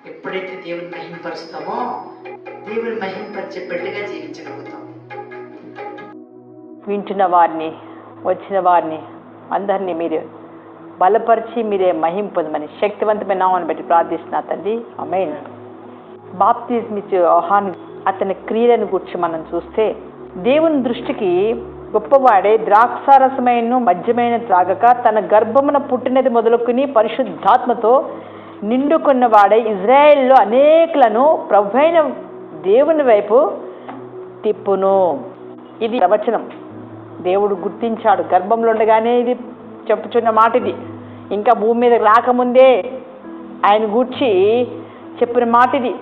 ఎప్పుడైతే దేవుని మహింపరుస్తామో దేవుని మహింపరిచే బిడ్డగా జీవించగలుగుతాం. వింటున్న వారిని, వచ్చిన వారిని అందరినీ మీరు బలపరిచి మీరే మహిమ పొందమని శక్తివంతమైన నామమును బట్టి ప్రార్థిస్తున్నా తండ్రి, ఆమేన్. బాప్తిజం ఇచ్చే యోహాను అతని క్రియలను గురించి మనం చూస్తే, దేవుని దృష్టికి గొప్పవాడే ద్రాక్షారసమైన మద్యమైన త్రాగక తన గర్భమున పుట్టినది మొదలుకుని పరిశుద్ధాత్మతో నిండుకున్నవాడే ఇజ్రాయేల్లో అనేకులను ప్రభువైన దేవుని వైపు తిప్పును. ఇది ప్రవచనం. దేవుడు గుర్తించాడు గర్భంలో ఉండగానే, ఇది చెప్పుచున్న మాట. ఇది ఇంకా భూమి మీద రాకముందే ఆయన గూర్చి చెప్పిన మాట. ఇది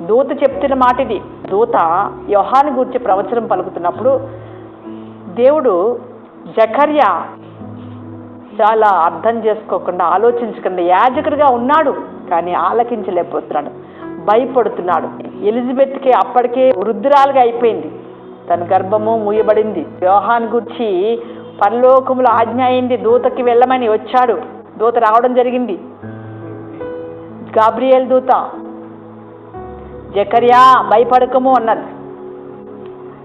దూత చెప్తున్న మాట. ఇది దూత యోహాను గూర్చి ప్రవచనం పలుకుతున్నప్పుడు దేవుడు జకర్యా చాలా అర్థం చేసుకోకుండా, ఆలోచించకుండా యాజకుడిగా ఉన్నాడు, కానీ ఆలకించలేకపోతున్నాడు, భయపడుతున్నాడు. ఎలిజబెత్కి అప్పటికే వృద్ధురాలుగా అయిపోయింది, తన గర్భము మూయబడింది. యోహాను గురించి పరలోకములో ఆజ్ఞ అయింది, దూతకి వెళ్ళమని వచ్చాడు. దూత రావడం జరిగింది, గాబ్రియేల్ దూత. జకర్యా భయపడకము అన్నది,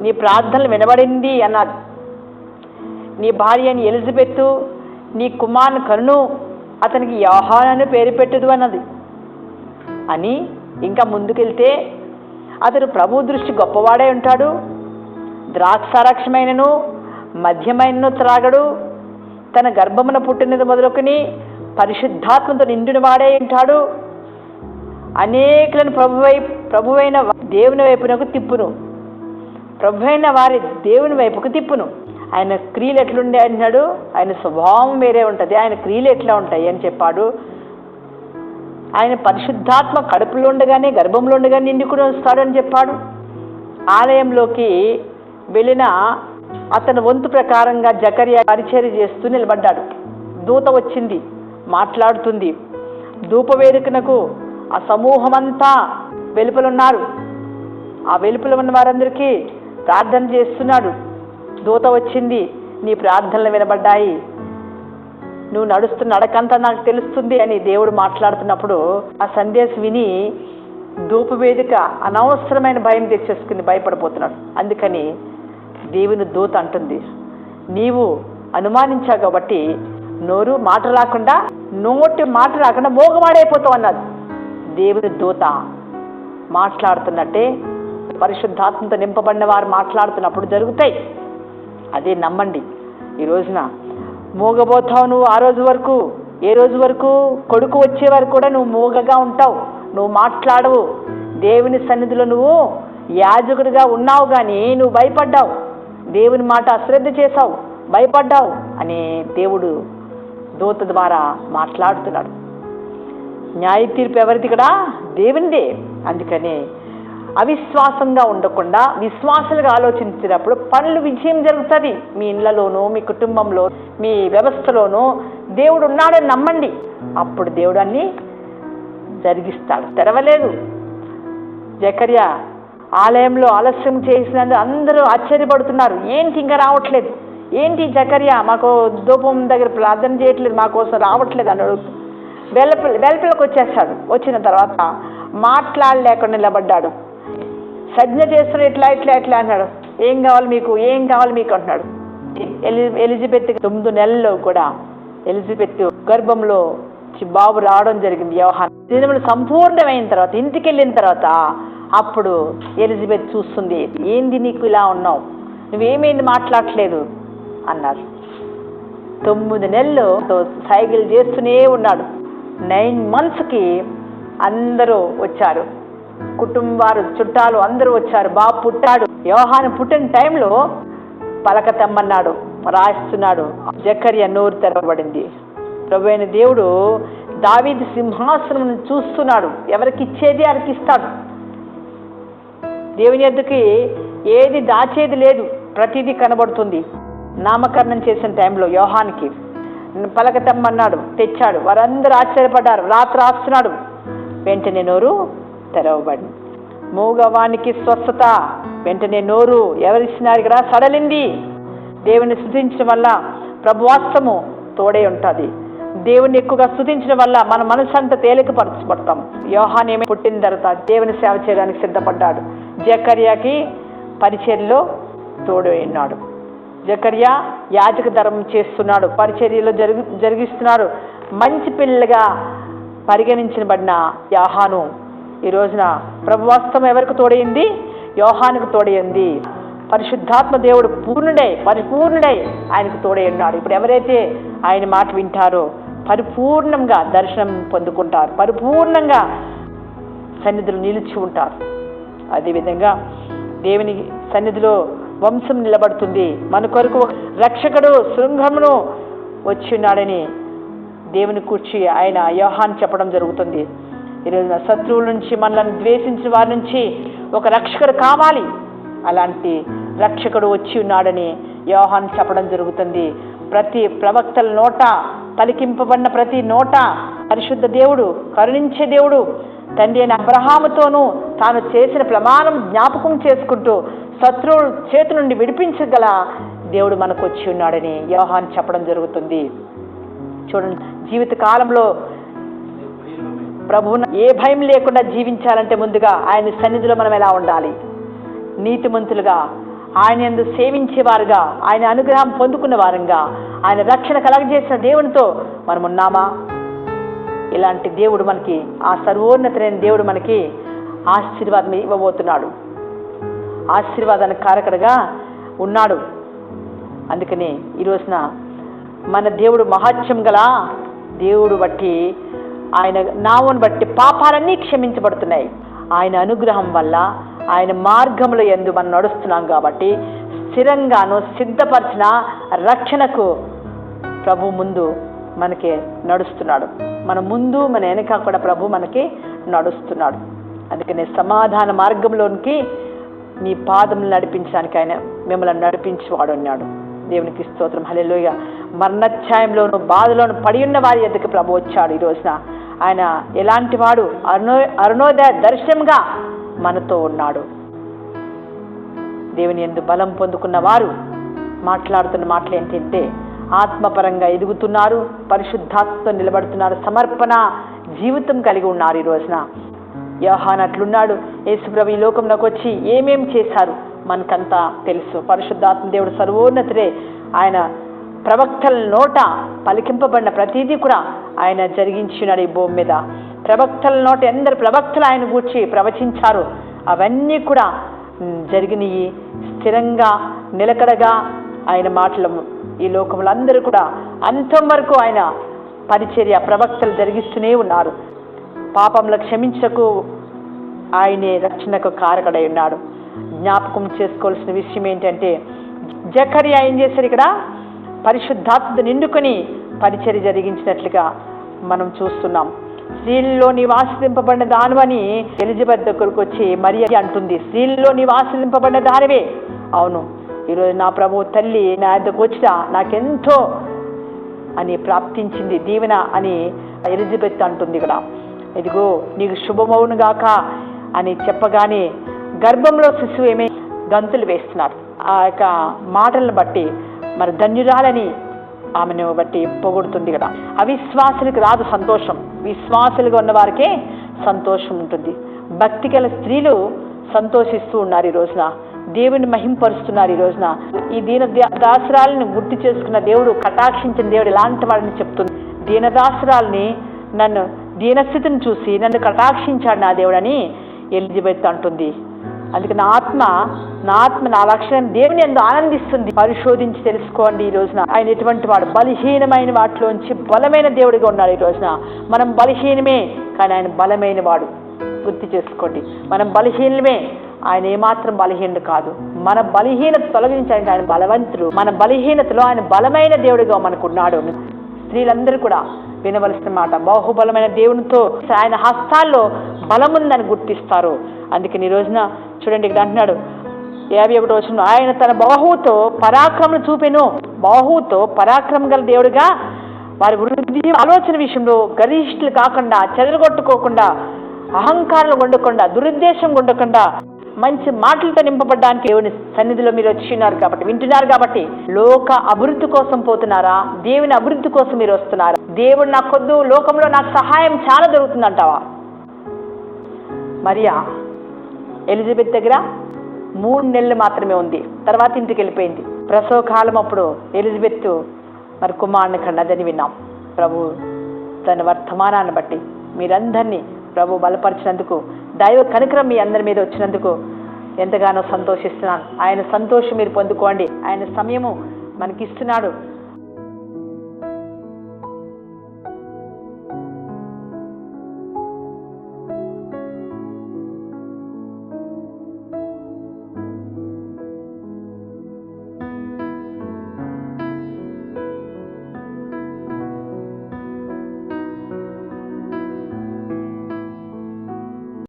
నీ ప్రార్థనలు వినబడింది అన్నది. నీ భార్య అని ఎలిజబెత్, నీ కుమారుని కనును, అతనికి యోహాను పేరు పెట్టదు అన్నది. అని ఇంకా ముందుకెళ్తే, అతడు ప్రభు దృష్టి గొప్పవాడే ఉంటాడు, ద్రాక్షారక్షమైనను మద్యమైనను త్రాగడు, తన గర్భమున పుట్టినది మొదలుకొని పరిశుద్ధాత్మతో నిండిన వాడే ఉంటాడు, అనేకులను ప్రభువైన దేవుని వైపునకు తిప్పును, ప్రభువైన వారి దేవుని వైపుకు తిప్పును. ఆయన క్రియలు ఎట్లుండే అంటున్నాడు, ఆయన స్వభావం వేరే ఉంటుంది, ఆయన క్రియలు ఎట్లా ఉంటాయి అని చెప్పాడు. ఆయన పరిశుద్ధాత్మ కడుపులో ఉండగానే, గర్భంలో ఉండగానే నిండుకుని వస్తాడు అని చెప్పాడు. ఆలయంలోకి వెళ్ళిన అతని వంతు ప్రకారంగా జకర్యా పరిచర్య చేస్తూ నిలబడ్డాడు. దూత వచ్చింది, మాట్లాడుతుంది. ధూపవేదికనకు ఆ సమూహమంతా వెలుపలున్నారు. ఆ వెలుపల ఉన్న వారందరికీ ప్రార్థన చేస్తున్నాడు. దూత వచ్చింది, నీ ప్రార్థనలు వినబడ్డాయి, నువ్వు నడుస్తున్న నడకంతా నాకు తెలుస్తుంది అని దేవుడు మాట్లాడుతున్నప్పుడు ఆ సందేశం విని ధూపవేదిక అనవసరమైన భయం తెచ్చేసుకుని భయపడిపోతున్నాడు. అందుకని దేవుని దూత అంటుంది, నీవు అనుమానించావు కాబట్టి నోటి మాట రాకుండా మోగమాడైపోతావు అన్నది. దేవుని దూత మాట్లాడుతున్నట్టే పరిశుద్ధాత్మతో నింపబడిన వారు మాట్లాడుతున్నప్పుడు జరుగుతాయి. అదే నమ్మండి. ఈ రోజున మోగబోతావు నువ్వు. ఆ రోజు వరకు, ఏ రోజు వరకు? కొడుకు వచ్చే వరకు కూడా నువ్వు మోగగా ఉంటావు, నువ్వు మాట్లాడవు. దేవుని సన్నిధిలో నువ్వు యాజకుడిగా ఉన్నావు, కానీ నువ్వు భయపడ్డావు, దేవుని మాట అశ్రద్ధ చేశావు, భయపడ్డావు అని దేవుడు దూత ద్వారా మాట్లాడుతున్నాడు. న్యాయ తీర్పు ఎవరిది? ఇక్కడ దేవునిదే. అందుకని అవిశ్వాసంగా ఉండకుండా విశ్వాసాలుగా ఆలోచించినప్పుడు పనులు విజయం జరుగుతుంది. మీ ఇళ్లలోనూ, మీ కుటుంబంలో, మీ వ్యవస్థలోనూ దేవుడు ఉన్నాడని నమ్మండి. అప్పుడు దేవుడు అన్ని జరిగిస్తాడు. తెరవలేదు. జకర్యా ఆలయంలో ఆలస్యం చేసినందుకు అందరూ ఆశ్చర్యపడుతున్నారు. ఏంటి ఇంకా రావట్లేదు, ఏంటి జకర్యా మాకు ధూపం దగ్గర ప్రార్థన చేయట్లేదు, మా కోసం రావట్లేదు అని అడుగుతూ వెలుపలకు వచ్చేస్తాడు. వచ్చిన తర్వాత మాట్లాడలేకుండా నిలబడ్డాడు. సజ్ఞ చేస్తున్న ఎట్లా అన్నాడు, ఏం కావాలి మీకు అంటున్నాడు. ఎలిజబెత్ 9 నెలల్లో కూడా ఎలిజబెత్ గర్భంలో బాబు రావడం జరిగింది. యోహాను దినములు సంపూర్ణమైన తర్వాత, ఇంటికి వెళ్ళిన తర్వాత అప్పుడు ఎలిజబెత్ చూస్తుంది, ఏంది నీకు ఇలా ఉన్నావు, నువ్వేమైంది మాట్లాడట్లేదు అన్నారు. 9 నెలలు సైకిల్ చేస్తూనే ఉన్నాడు. 9 monthsకి అందరూ వచ్చారు, కుటుంబాలు, చుట్టాలు అందరూ వచ్చారు. బాబు పుట్టాడు. యోహాను పుట్టిన టైంలో పలక తెమ్మన్నాడు, రాస్తున్నాడు. జకర్యా నోరు తెరవబడింది. ప్రభువైన దేవుడు దావీదు సింహాసనం చూస్తున్నాడు. ఎవరికి ఇచ్చేది వారికి ఇస్తాడు. దేవుని యొద్దకి ఏది దాచేది లేదు, ప్రతిదీ కనబడుతుంది. నామకరణం చేసిన టైంలో యోహానికి పలక తెమ్మన్నాడు, తెచ్చాడు. వారందరూ ఆశ్చర్యపడ్డారు. రాత్రి రాస్తున్నాడు, వెంటనే నోరు తెరవబడింది. మూగవానికి స్వస్థత, వెంటనే నోరు ఎవరిచ్చినారు? ఇక్కడ సడలింది. దేవుని స్తుతించడం వల్ల ప్రభువాస్తము తోడే ఉంటుంది. దేవుని ఎక్కువగా స్తుతించడం వల్ల మన మనసు అంతా తేలికపరచబడతాం. యోహాను ఏమి పుట్టిన తర్వాత దేవుని సేవ చేయడానికి సిద్ధపడ్డాడు. జకర్యాకి పరిచర్యలో తోడు ఉన్నాడు. జకర్యా యాజక ధర్మం చేస్తున్నాడు, పరిచర్యలో జరిగిస్తున్నాడు. మంచి పిల్లగా పరిగణించబడిన యోహాను ఈ రోజున ప్రభువాస్తవం ఎవరికి తోడైంది? యోహానుకు తోడైంది. పరిశుద్ధాత్మ దేవుడు పరిపూర్ణుడై ఆయనకు తోడై ఉన్నాడు. ఇప్పుడు ఎవరైతే ఆయన మాట వింటారో పరిపూర్ణంగా దర్శనం పొందుకుంటారు, పరిపూర్ణంగా సన్నిధిలో నిలిచి ఉంటారు. అదేవిధంగా దేవుని సన్నిధిలో వంశం నిలబడుతుంది. మన కొరకు రక్షకుడు శృంగమును వచ్చి ఉన్నాడని దేవుని కూర్చి ఆయన యోహాను చెప్పడం జరుగుతుంది. ఈరోజున శత్రువుల నుంచి, మనల్ని ద్వేషించిన వారి నుంచి ఒక రక్షకుడు కావాలి. అలాంటి రక్షకుడు వచ్చి ఉన్నాడని యోహాను చెప్పడం జరుగుతుంది. ప్రతి ప్రవక్తల నోట పలికింపబడిన ప్రతి నోట పరిశుద్ధ దేవుడు, కరుణించే దేవుడు తండ్రి అయిన అబ్రహాముతోనూ తాను చేసిన ప్రమాణం జ్ఞాపకం చేసుకుంటూ శత్రువుల చేతి నుండి విడిపించగల దేవుడు మనకు వచ్చి ఉన్నాడని యోహాను చెప్పడం జరుగుతుంది. చూడండి, జీవిత కాలంలో ప్రభువును ఏ భయం లేకుండా జీవించాలంటే ముందుగా ఆయన సన్నిధిలో మనం ఎలా ఉండాలి? నీతిమంతులుగా, ఆయన యందు సేవించేవారుగా, ఆయన అనుగ్రహం పొందుకున్న వారంగా, ఆయన రక్షణ కలగజేసిన దేవునితో మనం ఉన్నామా? ఇలాంటి దేవుడు మనకి, ఆ సర్వోన్నతమైన దేవుడు మనకి ఆశీర్వాదం ఇవ్వబోతున్నాడు. ఆశీర్వాదానికి కారకుడుగా ఉన్నాడు. అందుకని ఈ రోజున మన దేవుడు మహత్యం గల దేవుడు బట్టి, ఆయన నామమును బట్టి పాపాలన్నీ క్షమించబడుతున్నాయి. ఆయన అనుగ్రహం వల్ల ఆయన మార్గముల యందు మనం నడుస్తున్నాం కాబట్టి స్థిరంగాను సిద్ధపరిచిన రక్షణకు ప్రభు ముందు మనకి నడుస్తున్నాడు. మన ముందు మన వెనక కూడా ప్రభు మనకి నడుస్తున్నాడు. అందుకని సమాధాన మార్గంలోనికి నీ పాదములు నడిపించడానికి ఆయన మిమ్మల్ని నడిపించేవాడు అన్నాడు. దేవునికి స్తోత్రం, హల్లెలూయా. మరణఛాయంలోను బాధలోను పడి ఉన్న వారి ఎద్దకు ప్రభు వచ్చాడు. ఈ రోజున ఆయన ఎలాంటి వాడు? అరుణోదయ దర్శనంగా మనతో ఉన్నాడు. దేవుని యందు బలం పొందుకున్న వారు మాట్లాడుతున్న మాటలు ఏంటంటే ఆత్మపరంగా ఎదుగుతున్నారు, పరిశుద్ధాత్మతో నిలబడుతున్నారు, సమర్పణ జీవితం కలిగి ఉన్నారు. ఈ రోజున యోహాను అట్లున్నాడు. యేసుప్రభు ఈ లోకంలోకి వచ్చి ఏమేం చేశారు మనకంతా తెలుసు. పరిశుద్ధాత్మ దేవుడు సర్వోన్నతుడే. ఆయన ప్రవక్తల నోట పలికింపబడిన ప్రతిదీ కూడా ఆయన జరిగించినాడు ఈ భూమి మీద. ప్రవక్తల నోట ఎందరు ప్రవక్తలు ఆయన గూర్చి ప్రవచించారు, అవన్నీ కూడా జరిగినవి. స్థిరంగా నిలకడగా ఆయన మాటలు ఈ లోకంలో అందరూ కూడా అంతం వరకు ఆయన పరిచర్య ప్రవక్తలు జరిగిస్తూనే ఉన్నారు. పాపంలో క్షమించకు ఆయనే రక్షణకు కారకుడై ఉన్నాడు. జ్ఞాపకం చేసుకోవాల్సిన విషయం ఏంటంటే జకర్యా ఏం చేశారు? ఇక్కడ పరిశుద్ధాత్మ నిండుకొని పరిచర్య జరిగించినట్లుగా మనం చూస్తున్నాం. స్త్రీల్లో నీవు ఆశ్రయింపబడిన దానివని ఎలిజబెత్ దగ్గరకు వచ్చి మరియ అంటుంది, స్త్రీల్లో నీవు ఆశ్రయింపబడిన దానివే. అవును, ఈరోజు నా ప్రభు తల్లి నా దగ్గరకు వచ్చినా నాకెంతో అని ప్రాప్తించింది దీవెన అని ఎలిజబెత్ అంటుంది. ఇక్కడ ఇదిగో నీకు శుభమవును గాక అని చెప్పగానే గర్భంలో శిశువు ఏమే గంతులు వేస్తున్నారు. ఆ యొక్క మాటలను బట్టి మరి ధన్యురాలని ఆమెను బట్టి పొగుడుతుంది కదా. అవిశ్వాసులకు రాదు సంతోషం, విశ్వాసులుగా ఉన్న వారికే సంతోషం ఉంటుంది. భక్తి గల స్త్రీలు సంతోషిస్తూ ఉన్నారు. ఈ రోజున దేవుని మహింపరుస్తున్నారు. ఈ రోజున ఈ దీనదాసురాలను గుర్తు చేసుకున్న దేవుడు, కటాక్షించిన దేవుడు ఎలాంటి వాడిని చెప్తుంది. దీనదాసురాల్ని, నన్ను దీనస్థితిని చూసి నన్ను కటాక్షించాడు నా దేవుడు అని ఎలిజబెత్ అంటుంది. అందుకే నా ఆత్మ నా లక్షణం దేవుని ఎందు ఆనందిస్తుంది. పరిశోధించి తెలుసుకోండి. ఈ రోజున ఆయన ఎటువంటి వాడు? బలహీనమైన వాటిలోంచి బలమైన దేవుడిగా ఉన్నాడు. ఈ రోజున మనం బలహీనమే, కానీ ఆయన బలమైన వాడు. గుర్తు చేసుకోండి, మనం బలహీనమే, ఆయన ఏమాత్రం బలహీనుడు కాదు. మన బలహీనత తొలగించడానికి ఆయన బలవంతుడు. మన బలహీనతలో ఆయన బలమైన దేవుడిగా మనకున్నాడు. స్త్రీలందరూ కూడా వినవలసిన మాట, బాహుబలమైన దేవునితో ఆయన హస్తాల్లో బలముందని గుర్తిస్తారు. అందుకని ఈ రోజున చూడండి, ఇక్కడ అంటున్నాడు 51వ వచనం, ఆయన తన బాహువుతో పరాక్రమం చూపెను. బాహువుతో పరాక్రమం గల దేవుడిగా వారి వృద్ధి ఆలోచన విషయంలో గరిష్ఠులు కాకుండా, చెదరగొట్టుకోకుండా, అహంకారం ఉండకుండా, దురుద్దేశం ఉండకుండా, మంచి మాటలతో నింపబడడానికి దేవుని సన్నిధిలో మీరు వచ్చిన్నారు కాబట్టి, వింటున్నారు కాబట్టి, లోక అభివృద్ధి కోసం పోతున్నారా? దేవుని అభివృద్ధి కోసం మీరు వస్తున్నారా? దేవుడు నాకొద్దు, లోకంలో నాకు సహాయం చాలా దొరుకుతుందంటావా? మరియా ఎలిజబెత్ దగ్గర 3 నెలలు మాత్రమే ఉంది, తర్వాత ఇంటికి వెళ్ళిపోయింది. ప్రసవ కాలం అప్పుడు ఎలిజబెత్ మరి కుమారుని కన్నదని విన్నాం. ప్రభు తన వర్తమానాన్ని బట్టి మీరందరినీ ప్రభు బలపరిచినందుకు, దైవ కనికరం మీ అందరి మీద వచ్చినందుకు ఎంతగానో సంతోషిస్తున్నాను. ఆయన సంతోషం మీరు పొందుకోండి. ఆయన సమయము మనకిస్తున్నాడు.